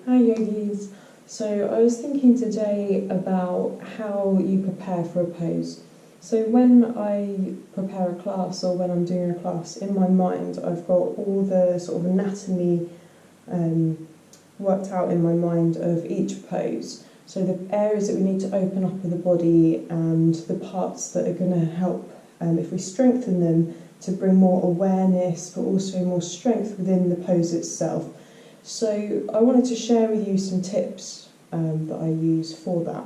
Hi Yogis. So I was thinking today about how you prepare for a pose. So when I prepare a class or when I'm doing a class, in my mind I've got all the sort of anatomy worked out in my mind of each pose. So the areas that we need to open up of the body and the parts that are going to help, if we strengthen them, to bring more awareness but also more strength within the pose itself. So I wanted to share with you some tips that I use for that.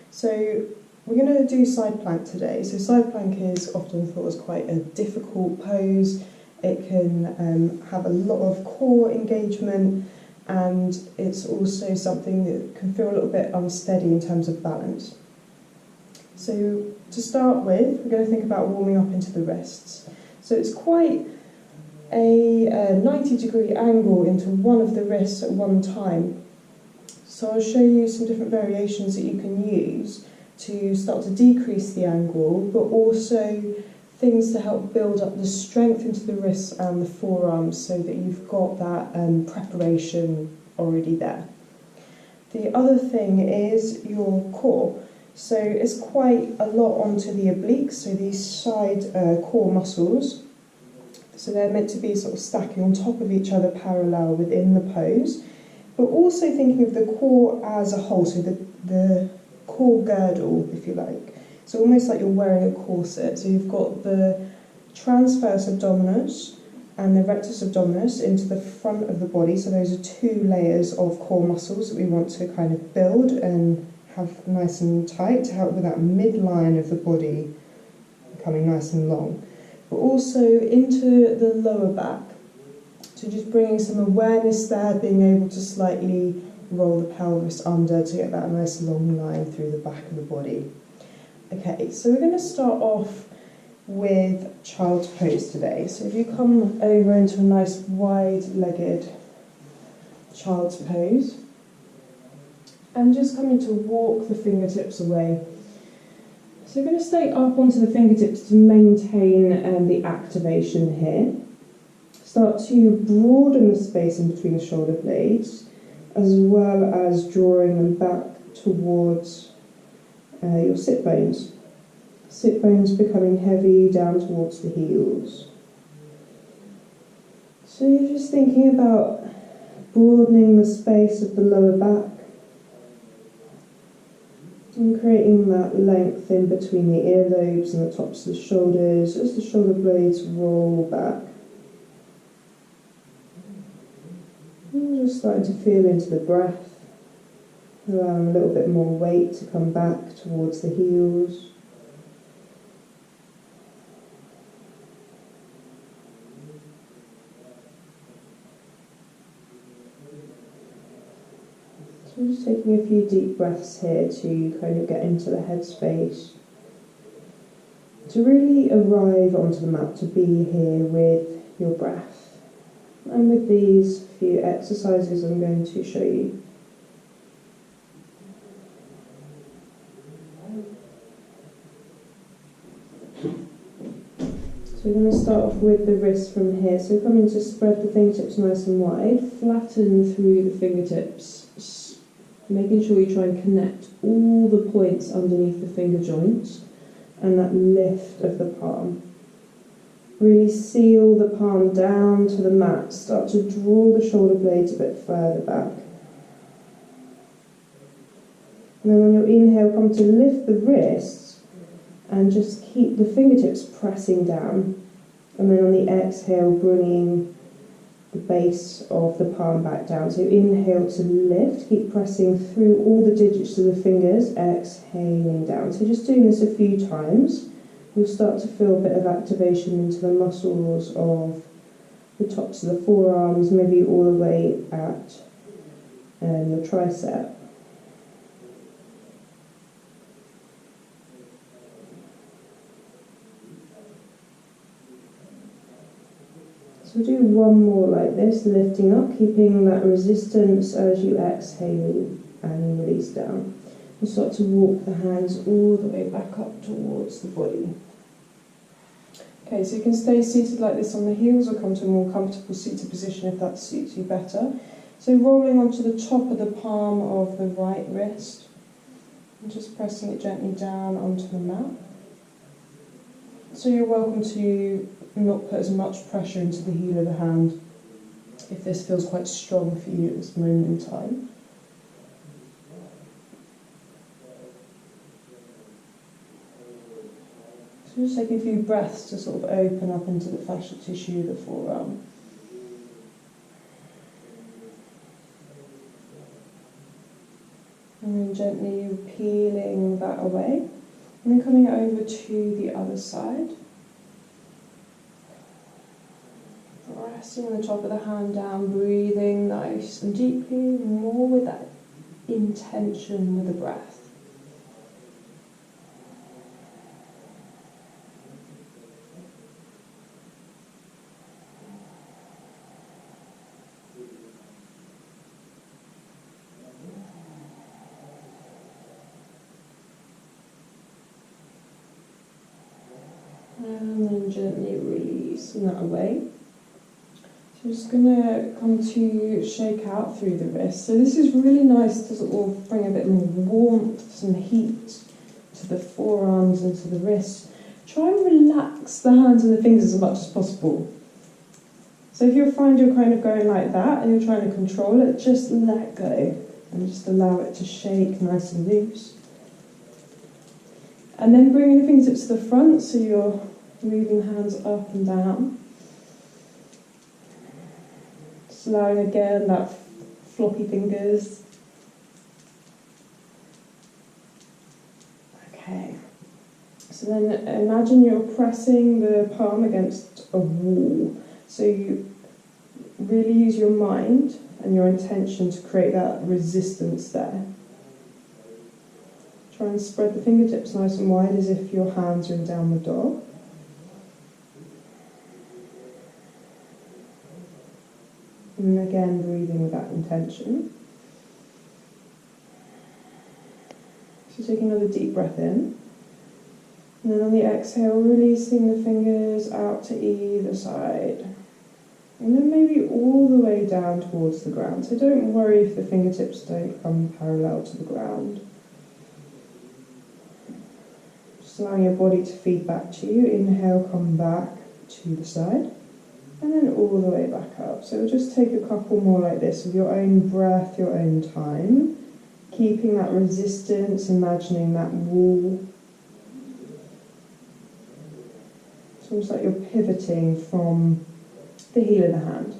So we're going to do side plank today. So side plank is often thought as quite a difficult pose. It can have a lot of core engagement, and it's also something that can feel a little bit unsteady in terms of balance. So to start with, we're going to think about warming up into the wrists. So it's quite a 90-degree angle into one of the wrists at one time. So I'll show you some different variations that you can use to start to decrease the angle, but also things to help build up the strength into the wrists and the forearms so that you've got that preparation already there. The other thing is your core. So it's quite a lot onto the obliques, so these side core muscles. So they're meant to be sort of stacking on top of each other parallel within the pose, but also thinking of the core as a whole, so the core girdle, if you like. So almost like you're wearing a corset. So you've got the transverse abdominis and the rectus abdominis into the front of the body. So those are two layers of core muscles that we want to kind of build and have nice and tight to help with that midline of the body becoming nice and long. But also into the lower back. So just bringing some awareness there, being able to slightly roll the pelvis under to get that nice long line through the back of the body. Okay, so we're going to start off with child's pose today. So if you come over into a nice wide-legged child's pose, and just coming to walk the fingertips away. So we're going to stay up onto the fingertips to maintain the activation here. Start to broaden the space in between the shoulder blades, as well as drawing them back towards your sit bones. Sit bones becoming heavy down towards the heels. So you're just thinking about broadening the space of the lower back and creating that length in between the earlobes and the tops of the shoulders as the shoulder blades roll back. And just starting to feel into the breath, allowing a little bit more weight to come back towards the heels. So I'm just taking a few deep breaths here to kind of get into the headspace, to really arrive onto the mat, to be here with your breath. And with these few exercises I'm going to show you. So we're going to start off with the wrists from here. So coming to spread the fingertips nice and wide, flatten through the fingertips, making sure you try and connect all the points underneath the finger joints and that lift of the palm. Really seal the palm down to the mat. Start to draw the shoulder blades a bit further back. And then on your inhale, come to lift the wrists and just keep the fingertips pressing down. And then on the exhale, bringing the base of the palm back down. So inhale to lift, keep pressing through all the digits of the fingers, exhaling down. So just doing this a few times, you'll start to feel a bit of activation into the muscles of the tops of the forearms, maybe all the way at your tricep. So we'll do one more like this, lifting up, keeping that resistance as you exhale and release down. And start to walk the hands all the way back up towards the body. Okay, so you can stay seated like this on the heels or come to a more comfortable seated position if that suits you better. So rolling onto the top of the palm of the right wrist and just pressing it gently down onto the mat. So you're welcome to not put as much pressure into the heel of the hand if this feels quite strong for you at this moment in time. So just taking a few breaths to sort of open up into the fascial tissue of the forearm. And then gently peeling that away. And then coming over to the other side. Resting on the top of the hand down, breathing nice and deeply, more with that intention with the breath. And then gently releasing that away. So I'm just going to come to shake out through the wrist. So this is really nice to sort of bring a bit more warmth, some heat to the forearms and to the wrists. Try and relax the hands and the fingers as much as possible. So if you find you're kind of going like that and you're trying to control it, just let go and just allow it to shake nice and loose. And then bringing the fingertips to the front, so you're moving the hands up and down. Just allowing again that floppy fingers. Okay. So then imagine you're pressing the palm against a wall. So you really use your mind and your intention to create that resistance there. Try and spread the fingertips nice and wide as if your hands are in downward dog. And again, breathing with that intention. So take another deep breath in. And then on the exhale, releasing the fingers out to either side. And then maybe all the way down towards the ground. So don't worry if the fingertips don't come parallel to the ground. Just allowing your body to feed back to you. Inhale, come back to the side. And then all the way back up. So we'll just take a couple more like this with your own breath, your own time. Keeping that resistance, imagining that wall. It's almost like you're pivoting from the heel of the hand.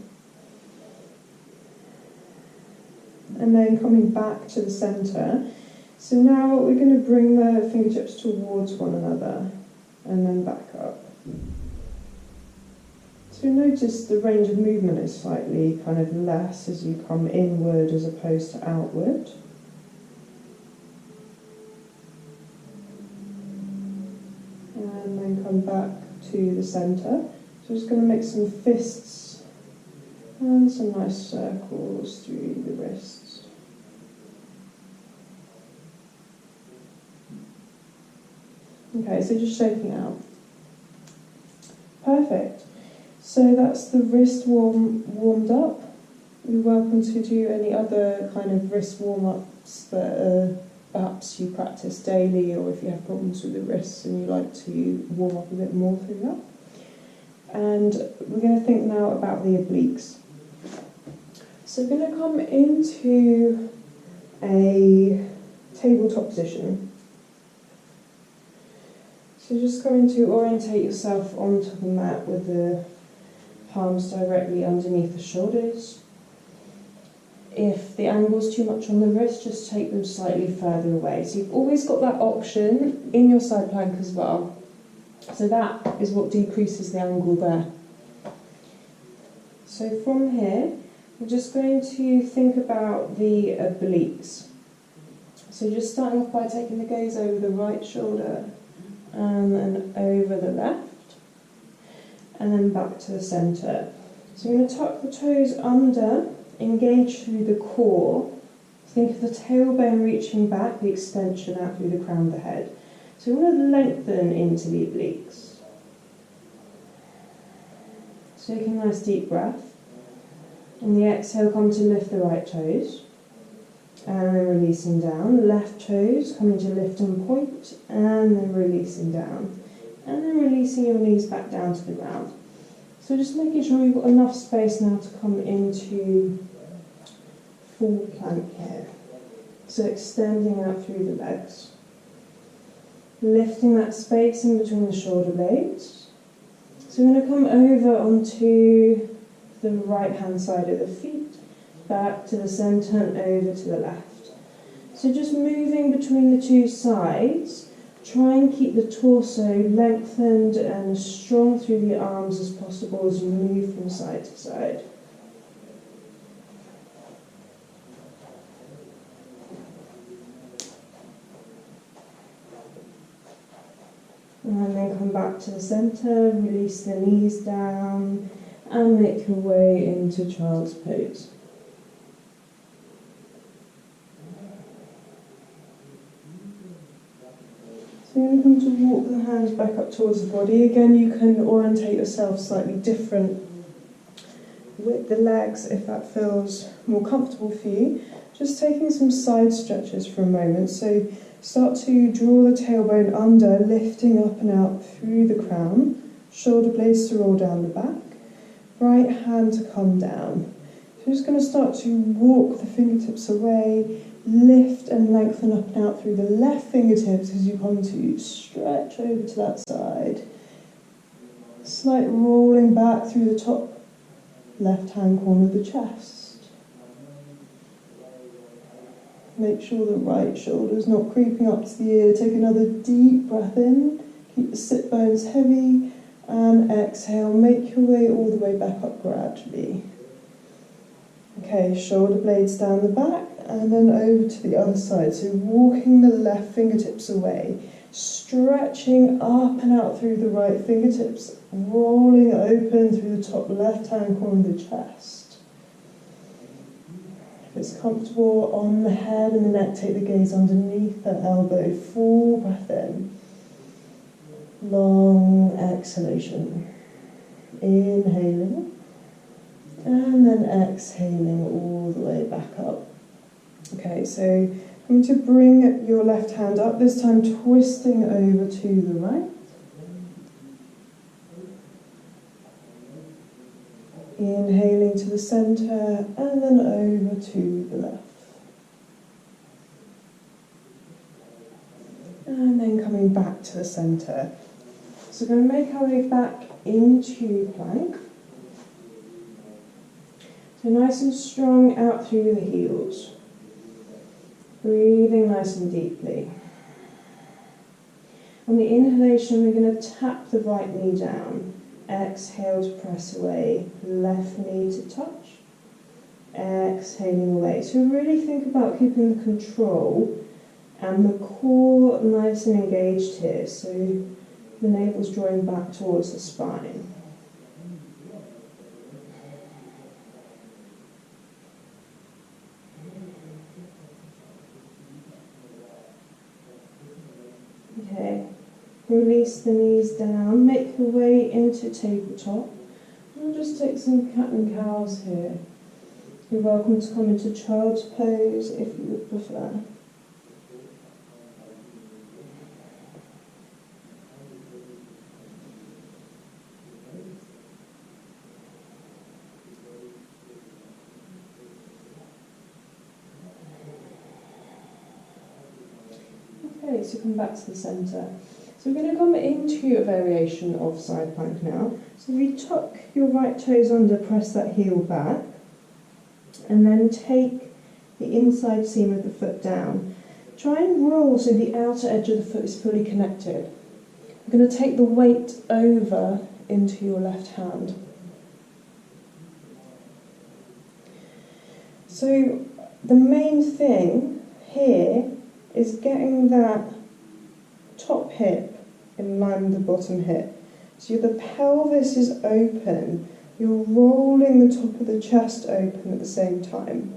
And then coming back to the centre. So now we're going to bring the fingertips towards one another and then back up. So notice the range of movement is slightly kind of less as you come inward as opposed to outward. And then come back to the centre. So I'm just going to make some fists and some nice circles through the wrists. Okay, so just shaking out. Perfect. So that's the wrist warmed up. You're welcome to do any other kind of wrist warm-ups that perhaps you practice daily, or if you have problems with the wrists and you like to warm up a bit more through that. And we're going to think now about the obliques. So we're going to come into a tabletop position. So just going to orientate yourself onto the mat with the palms directly underneath the shoulders. If the angle's too much on the wrist, just take them slightly further away. So you've always got that option in your side plank as well. So that is what decreases the angle there. So from here, we're just going to think about the obliques. So just starting off by taking the gaze over the right shoulder and then over the left. And then back to the centre. So I'm going to tuck the toes under, engage through the core. Think of the tailbone reaching back, the extension out through the crown of the head. So we want to lengthen into the obliques. So take a nice deep breath. On the exhale, come to lift the right toes. And then releasing down. Left toes coming to lift and point. And then releasing down. And then releasing your knees back down to the ground. So just making sure you've got enough space now to come into full plank here. So extending out through the legs. Lifting that space in between the shoulder blades. So we're going to come over onto the right hand side of the feet, back to the centre and over to the left. So just moving between the two sides, try and keep the torso lengthened and as strong through the arms as possible as you move from side to side. And then come back to the centre, release the knees down and make your way into child's pose. So you're going to come to walk the hands back up towards the body. Again, you can orientate yourself slightly different with the legs if that feels more comfortable for you. Just taking some side stretches for a moment. So start to draw the tailbone under, lifting up and out through the crown. Shoulder blades to roll down the back. Right hand to come down. So you're just going to start to walk the fingertips away, lift and lengthen up and out through the left fingertips as you come to stretch over to that side. Slight rolling back through the top left-hand corner of the chest. Make sure the right shoulder is not creeping up to the ear. Take another deep breath in. Keep the sit bones heavy. And exhale, make your way all the way back up gradually. Okay, shoulder blades down the back and then over to the other side. So walking the left fingertips away, stretching up and out through the right fingertips, rolling open through the top left-hand corner of the chest. If it's comfortable on the head and the neck, take the gaze underneath the elbow. Full breath in. Long exhalation. Inhaling. And then exhaling all the way back up. Okay, so I'm going to bring your left hand up, this time twisting over to the right. Inhaling to the centre and then over to the left. And then coming back to the centre. So we're going to make our way back into plank. So nice and strong out through the heels. Breathing nice and deeply. On the inhalation, we're going to tap the right knee down. Exhale to press away. Left knee to touch. Exhaling away. So really think about keeping the control and the core nice and engaged here. So the navel's drawing back towards the spine. Okay, release the knees down, make your way into tabletop. And just take some cat and cows here. You're welcome to come into child's pose if you would prefer. Okay, so come back to the centre. So we're going to come into a variation of side plank now. So if you tuck your right toes under, press that heel back, and then take the inside seam of the foot down. Try and roll so the outer edge of the foot is fully connected. We're going to take the weight over into your left hand. So the main thing here is getting that top hip in line with the bottom hip. So the pelvis is open, you're rolling the top of the chest open at the same time.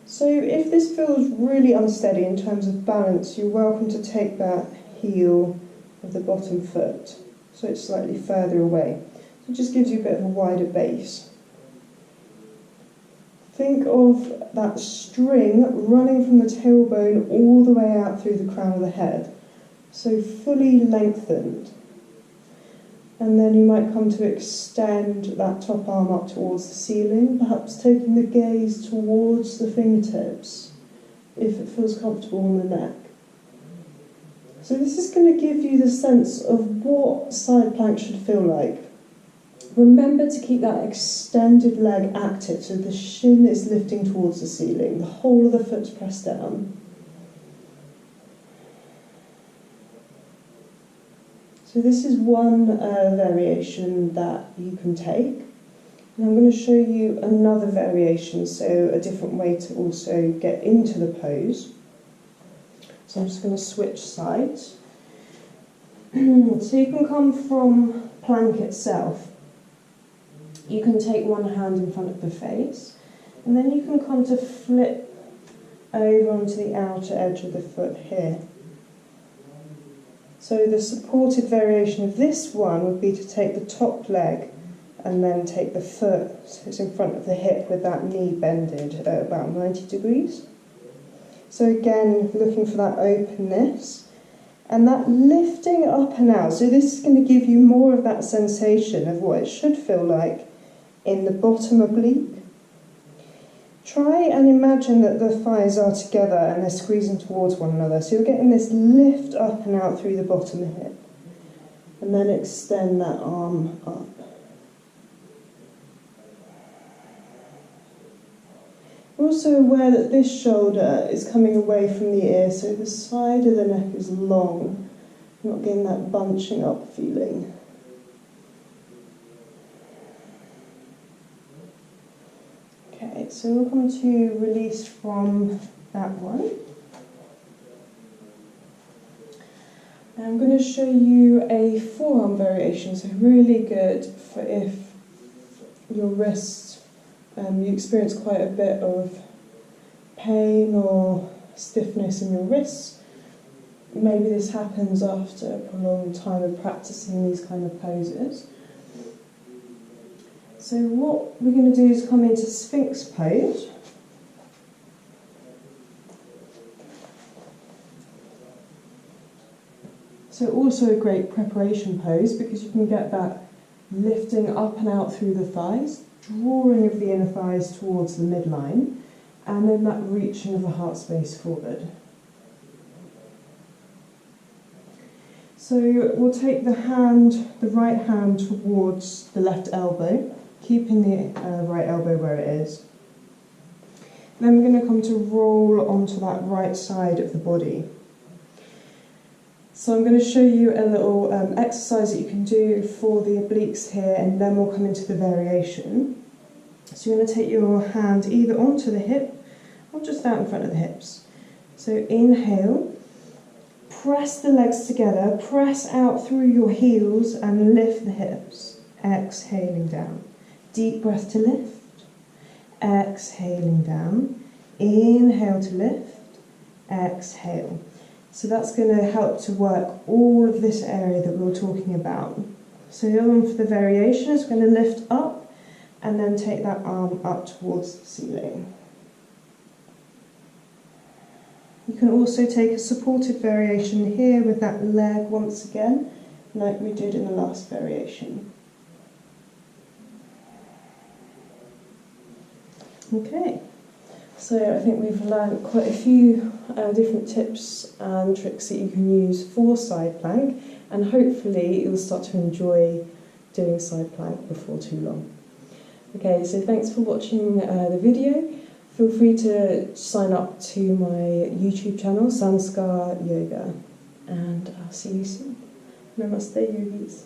So if this feels really unsteady in terms of balance, you're welcome to take that heel of the bottom foot so it's slightly further away. So it just gives you a bit of a wider base. Think of that string running from the tailbone all the way out through the crown of the head. So fully lengthened. And then you might come to extend that top arm up towards the ceiling, perhaps taking the gaze towards the fingertips, if it feels comfortable on the neck. So this is going to give you the sense of what side plank should feel like. Remember to keep that extended leg active, so the shin is lifting towards the ceiling, the whole of the foot's pressed down. So this is one variation that you can take. And I'm going to show you another variation, so a different way to also get into the pose. So I'm just going to switch sides. So you can come from plank itself. You can take one hand in front of the face, and then you can come to flip over onto the outer edge of the foot here. So the supported variation of this one would be to take the top leg and then take the foot, so it's in front of the hip with that knee bended at about 90 degrees. So again, looking for that openness and that lifting up and out. So this is going to give you more of that sensation of what it should feel like in the bottom oblique. Try and imagine that the thighs are together and they're squeezing towards one another. So you're getting this lift up and out through the bottom hip. And then extend that arm up. We're also aware that this shoulder is coming away from the ear, so the side of the neck is long. You're not getting that bunching up feeling. Okay, so we'll come to release from that one. And I'm going to show you a forearm variation, so really good for if your wrists, you experience quite a bit of pain or stiffness in your wrists. Maybe this happens after a prolonged time of practicing these kind of poses. So what we're going to do is come into Sphinx pose. So also a great preparation pose because you can get that lifting up and out through the thighs, drawing of the inner thighs towards the midline, and then that reaching of the heart space forward. So we'll take the right hand towards the left elbow, keeping the right elbow where it is. Then we're going to come to roll onto that right side of the body. So I'm going to show you a little exercise that you can do for the obliques here, and then we'll come into the variation. So you're going to take your hand either onto the hip or just out in front of the hips. So inhale, press the legs together, press out through your heels and lift the hips. Exhaling down. Deep breath to lift. Exhaling down. Inhale to lift. Exhale. So that's going to help to work all of this area that we were talking about. So the other one for the variation is going to lift up and then take that arm up towards the ceiling. You can also take a supported variation here with that leg once again, like we did in the last variation. Okay. So I think we've learned quite a few different tips and tricks that you can use for side plank, and hopefully you'll start to enjoy doing side plank before too long. Okay, so thanks for watching the video. Feel free to sign up to my YouTube channel, Sanskar Yoga, and I'll see you soon. Namaste, Yogis.